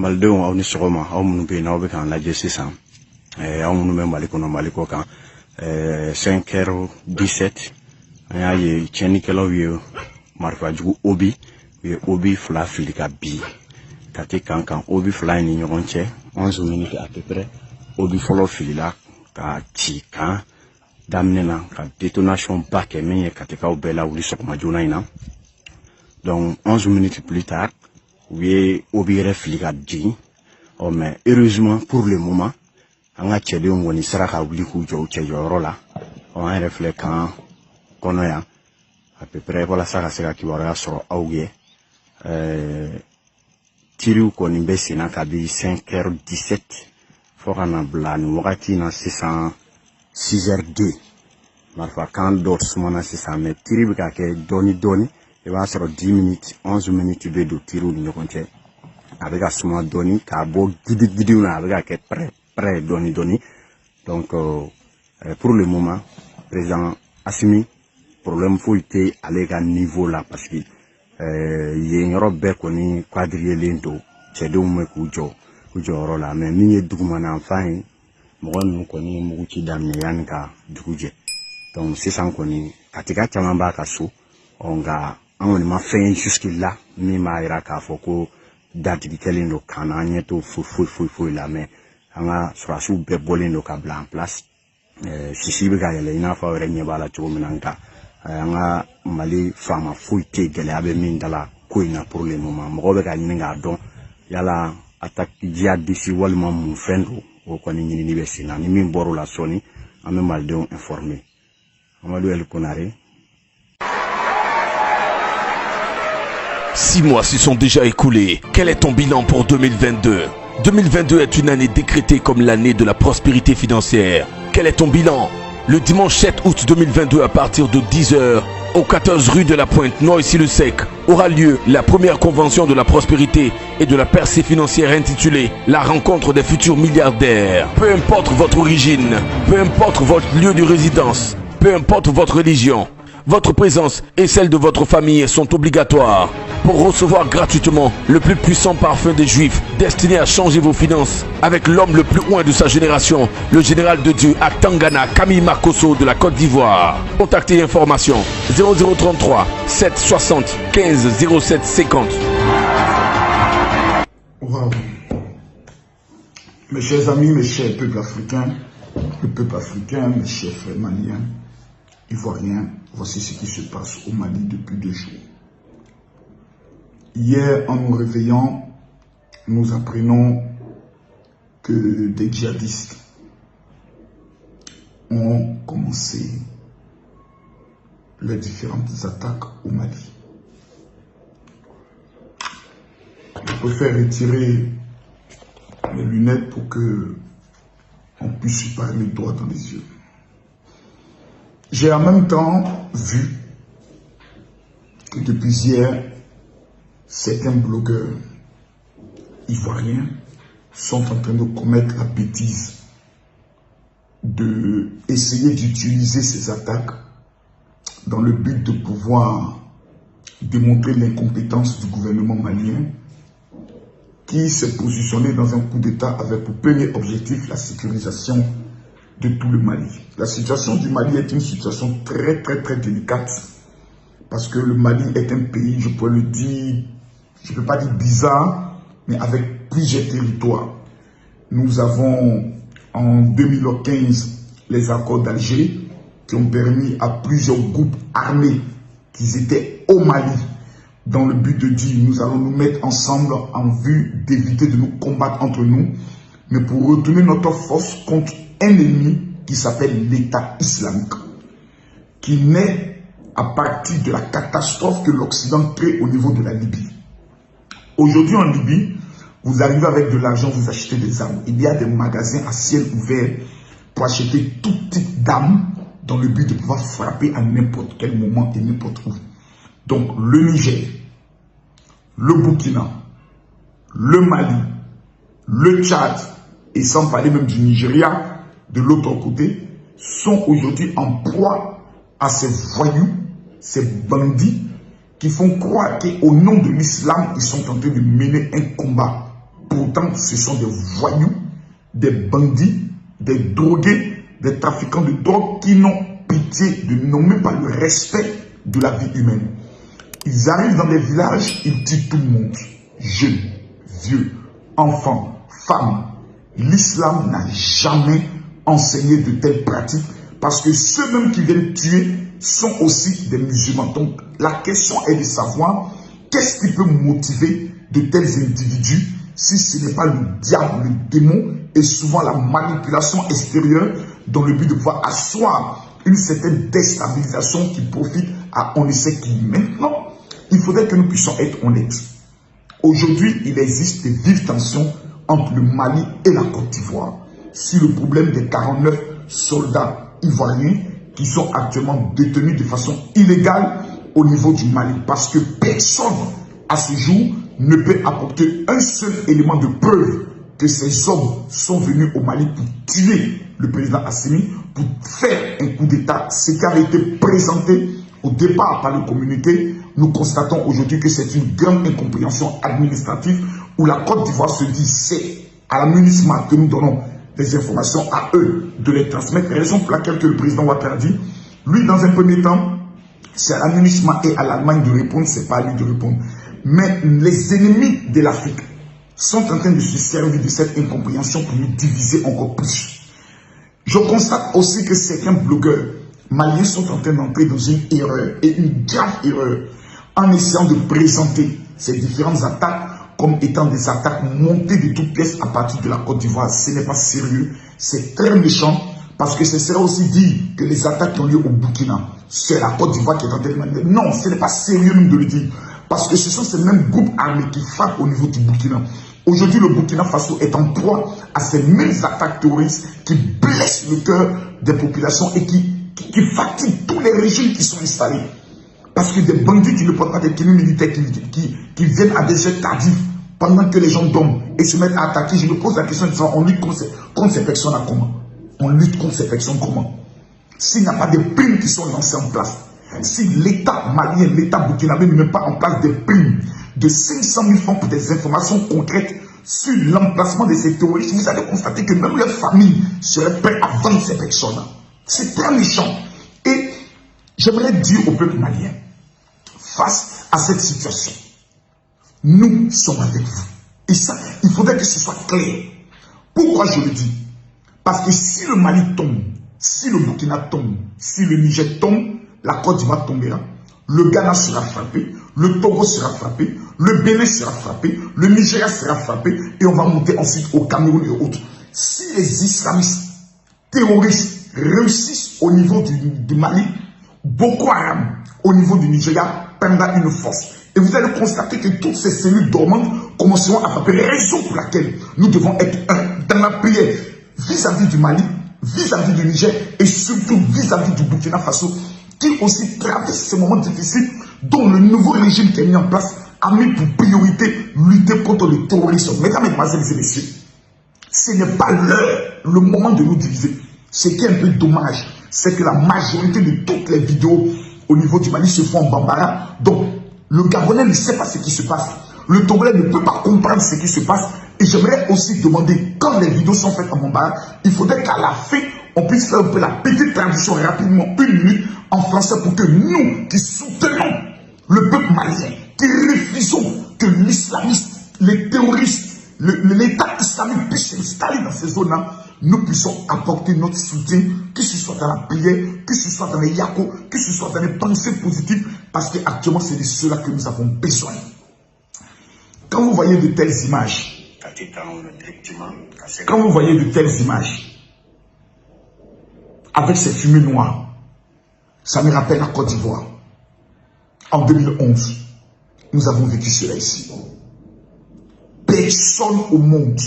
maldenw aw ni sɔgɔma aw minnu bɛ yen n'aw bɛ k'an lajɛ sisan aw minnu bɛ Mali kɔnɔ Mali kɔ kan 5h17 an y'a ye tiɲɛnikɛlaw ye marifajugu obi u ye obi 2 fili ka bin ka te kan obi 2 ni ɲɔgɔn cɛ 11 minutes à peu près obi fɔlɔ filila ka ci kan daminɛ na ka détonation ba kɛ min ye katikaw bɛɛ lawuli sɔgɔma joona in na donc 11 minutes plus tard u ye obi yɛrɛ fili ka jigin mais heureusement pour le moment an ka cɛdenw kɔni sera ka wuli k'u jɔ u cɛ jɔyɔrɔ la an yɛrɛ filɛ kan kɔnɔ yan à peu près walasa ka se ka kibaruya sɔrɔ aw ye tiriw kɔni bɛ senna kabi 5h17 fo ka na bila nin wagati na sisan 6h02 marifa kan dɔ sumana sisan mais tiri bɛ ka kɛ dɔɔni dɔɔni i b'a sɔrɔ 10 minutes 11 minutes bɛ don tiriw ni ɲɔgɔn cɛ a bɛ ka suma dɔɔni k'a bɔ gidigidiw na a bɛ ka kɛ prêt dɔɔni dɔɔni donc pour le moment président Assimi problème foyi tɛ ale ka niveau la parce que yen yɔrɔ bɛɛ kɔni quadrillelen don cɛdenw bɛ k'u jɔ u jɔyɔrɔ la mais min ye dugumana fan ye mɔgɔ ninnu kɔni mugu ci daminɛ yanni ka dugu jɛ donc sisan kɔni katika caman b'a ka so nka an kɔni ma fɛn ye jusque là min b'a jira k'a fɔ ko dadigi kɛlen don kan na an ɲɛ t'o foyi la mais an ka sɔrɔdasiw bɛɛ bɔlen don ka bila en place sisi bɛ ka yɛlɛ i n'a fɔ aw yɛrɛ ɲɛ b'a la cogo min na nka an ka Mali faama foyi tɛ gɛlɛya bɛ min da la ko in na pour le moment mɔgɔw bɛ ka ɲini k'a dɔn yala attaque djihadiste walima mun fɛn don o kɔni ɲinini bɛ sen na ni min bɔr'o la sɔɔni an bɛ malidenw informer Amadou El Konare. 6 mois se sont déjà écoulés. Quel est ton bilan pour 2022? 2022 est une année décrétée comme l'année de la prospérité financière. Quel est ton bilan? Le dimanche 7 août 2022 à partir de 10h, au 14 rue de la Pointe, Noisy-le-Sec, aura lieu la première convention de la prospérité et de la percée financière intitulée La rencontre des futurs milliardaires. Peu importe votre origine, peu importe votre lieu de résidence, peu importe votre religion, votre présence et celle de votre famille sont obligatoires pour recevoir gratuitement le plus puissant parfum des Juifs destiné à changer vos finances avec l'homme le plus loin de sa génération, le général de Dieu à Tangana, Camille Marcosso de la Côte d'Ivoire. Contactez information 0033 760 15 07 50. Wow. Mes chers amis, mes chers peuples africains, mes chers frères maliens, ivoiriens, voici ce qui se passe au Mali depuis 2 jours. Hier, en nous réveillant, nous apprenons que des djihadistes ont commencé les différentes attaques au Mali. Je préfère retirer mes lunettes pour que on puisse parler droit dans les yeux. J'ai en même temps vu que depuis hier, certains blogueurs ivoiriens sont en train de commettre la bêtise d'essayer d'utiliser ces attaques dans le but de pouvoir démontrer l'incompétence du gouvernement malien qui s'est positionné dans un coup d'État avec pour premier objectif la sécurisation de tout le Mali. La situation du Mali est une situation très délicate parce que le Mali est un pays, je pourrais le dire, je ne peux pas dire bizarre, mais avec plusieurs territoires. Nous avons en 2015 les accords d'Alger qui ont permis à plusieurs groupes armés qui étaient au Mali dans le but de dire nous allons nous mettre ensemble en vue d'éviter de nous combattre entre nous, mais pour retourner notre force contre un ennemi qui s'appelle l'État islamique, qui naît à partir de la catastrophe que l'Occident crée au niveau de la Libye. Aujourd'hui en Libye, vous arrivez avec de l'argent, vous achetez des armes. Il y a des magasins à ciel ouvert pour acheter tout type d'armes dans le but de pouvoir frapper à n'importe quel moment et n'importe où. Donc le Niger, le Burkina, le Mali, le Tchad, et sans parler même du Nigeria, de l'autre côté, sont aujourd'hui en proie à ces voyous, ces bandits qui font croire qu'au nom de l'islam, ils sont en train de mener un combat Pourtant, ce sont des voyous, des bandits, des drogués, des trafiquants de drogue qui n'ont pitié de nommer pas le respect de la vie humaine. Ils arrivent dans les villages, ils tuent tout le monde. Jeunes, vieux, enfants, femmes. L'islam n'a jamais enseigné de telles pratiques parce que ceux-mêmes qui viennent tuer sont aussi des musulmans. Donc la question est de savoir qu'est-ce qui peut motiver de tels individus si ce n'est pas le diable, le démon et souvent la manipulation extérieure dans le but de pouvoir asseoir une certaine déstabilisation qui profite à on ne sait qui. Maintenant, il faudrait que nous puissions être honnêtes. Aujourd'hui, il existe des vives tensions entre le Mali et la Côte d'Ivoire sur le problème des 49 soldats ivoiriens qui sont actuellement détenus de façon illégale au niveau du Mali. Parce que personne à ce jour ne peut apporter un seul élément de preuve que ces hommes sont venus au Mali pour tuer le président Assimi, pour faire un coup d'État. Ce qui avait été présenté au départ par le communiqué, nous constatons aujourd'hui que c'est une grande incompréhension administrative où la Côte d'Ivoire se dit c'est à la MINUSMA que nous donnons des informations à eux de les transmettre. Raison pour laquelle que le président Ouattara dit, lui dans un premier temps, c'est à la MINUSMA et à l'Allemagne de répondre, c'est pas à lui de répondre. Mais les ennemis de l'Afrique sont en train de se servir de cette incompréhension pour nous diviser encore plus. Je constate aussi que certains blogueurs maliens sont en train d'entrer dans une erreur, et une grave erreur, en essayant de présenter ces différentes attaques comme étant des attaques montées de toutes pièces à partir de la Côte d'Ivoire. Ce n'est pas sérieux, c'est très méchant, parce que ce serait aussi dire que les attaques qui ont lieu au Burkina, c'est la Côte d'Ivoire qui est en train de manipuler. Non, ce n'est pas sérieux même de le dire, parce que ce sont ces mêmes groupes armés qui frappent au niveau du Burkina. Aujourd'hui, le Burkina Faso est en proie à ces mêmes attaques terroristes qui blessent le cœur des populations et qui fatiguent tous les régimes qui sont installés. Parce que des bandits qui ne portent pas des tenues militaires, qui viennent à des jets tardifs pendant que les gens dorment et se mettent à attaquer. Je me pose la question de savoir, on lutte contre ces personnes à comment? On lutte contre ces personnes comment? S'il n'y a pas de primes qui sont lancées en place, si l'État malien, l'État burkinabé ne met pas en place des primes de 500 000 francs pour des informations concrètes sur l'emplacement de ces terroristes, vous allez constater que même leurs familles seraient prêtes à vendre ces personnes. C'est très méchant. Et j'aimerais dire au peuple malien, face à cette situation, nous sommes avec vous. Et ça, il faudrait que ce soit clair. Pourquoi je le dis? Parce que si le Mali tombe, si le Burkina tombe, si le Niger tombe, la Côte d'Ivoire tombera, le Ghana sera frappé, le Togo sera frappé, le Bénin sera frappé, le Nigeria sera frappé, et on va monter ensuite au Cameroun et autres. Si les islamistes terroristes réussissent au niveau du Mali, Boko Haram au niveau du Nigeria prendra une force. Et vous allez constater que toutes ces cellules dormantes commenceront à frapper. Raison pour laquelle nous devons être un dans la prière vis-à-vis du Mali, vis-à-vis du Niger et surtout vis-à-vis du Burkina Faso, qui aussi traverse ces moments difficiles dont le nouveau régime qui est mis en place a mis pour priorité lutter contre le terrorisme. Mesdames, Mesdemoiselles et Messieurs, ce n'est pas l'heure, le moment de nous diviser. Ce qui est un peu dommage, c'est que la majorité de toutes les vidéos au niveau du Mali se font en Bambara. Donc, le Gabonais ne sait pas ce qui se passe. Le Togolais ne peut pas comprendre ce qui se passe. Et j'aimerais aussi demander, quand les vidéos sont faites en Bambara, il faudrait qu'à la fin, on puisse faire un peu la petite traduction rapidement, 1 minute, en français, pour que nous, qui soutenons le peuple malien, qui refusons que l'islamiste, les terroristes, l'État islamique puisse s'installer dans ces zones-là, nous puissions apporter notre soutien, que ce soit dans la prière, que ce soit dans les yakos, que ce soit dans les pensées positives, parce qu'actuellement, c'est de cela que nous avons besoin. Quand vous voyez de telles images, avec ces fumées noires, ça me rappelle la Côte d'Ivoire. En 2011, nous avons vécu cela ici. Personne au monde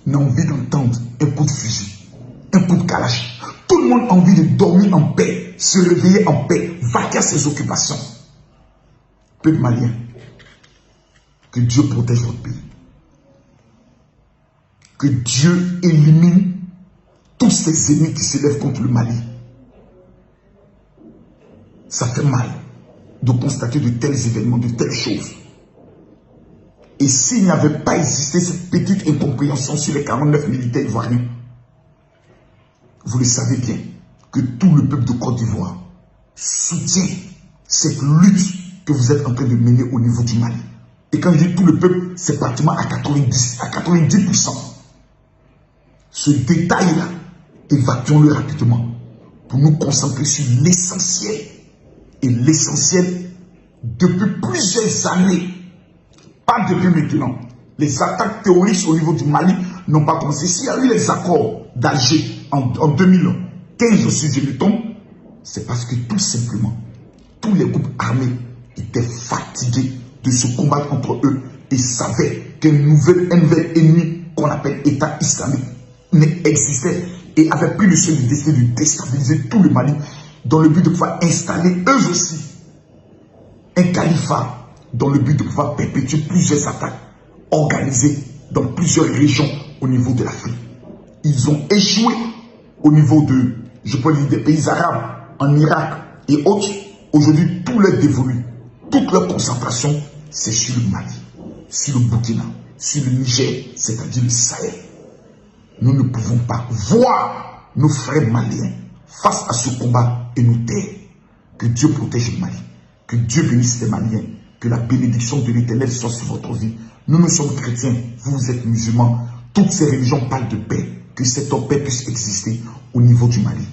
n'a envie d'entendre un coup de fusil, un coup de kalash. Tout le monde a envie de dormir en paix, se réveiller en paix, vaquer à ses occupations. Peuple malien, que Dieu protège votre pays. Que Dieu élimine tous ces ennemis qui s'élèvent contre le Mali. Ça fait mal de constater de tels événements, de telles choses. Et s'il n'y avait pas existé cette petite incompréhension sur les 49 militaires ivoiriens, vous le savez bien, que tout le peuple de Côte d'Ivoire soutient cette lutte que vous êtes en train de mener au niveau du Mali. Et quand je dis tout le peuple, c'est pratiquement à 90%. Ce détail-là, évacuons-le rapidement pour nous concentrer sur l'essentiel. Et l'essentiel, depuis plusieurs années, pas depuis maintenant, les attaques terroristes au niveau du Mali n'ont pas commencé. S'il y a eu les accords d'Alger en 2015 si je me trompe, c'est parce que tout simplement, tous les groupes armés étaient fatigués de se combattre entre eux et savaient qu'un nouvel ennemi qu'on appelle État islamique existait et avait pris le soin de décider de déstabiliser tout le Mali dans le but de pouvoir installer eux aussi un califat dans le but de pouvoir perpétuer plusieurs attaques organisées dans plusieurs régions au niveau de l'Afrique. Ils ont échoué au niveau de, je peux dire, des pays arabes, en Irak et autres. Aujourd'hui, tout leur dévolu, toute leur concentration, c'est sur le Mali, sur le Burkina, sur le Niger, c'est-à-dire le Sahel. Nous ne pouvons pas voir nos frères maliens face à ce combat et nous taire. Que Dieu protège le Mali, que Dieu bénisse les Maliens, que la bénédiction de l'Éternel soit sur votre vie. Nous sommes chrétiens, vous êtes musulmans. Toutes ces religions parlent de paix, que cette paix puisse exister au niveau du Mali.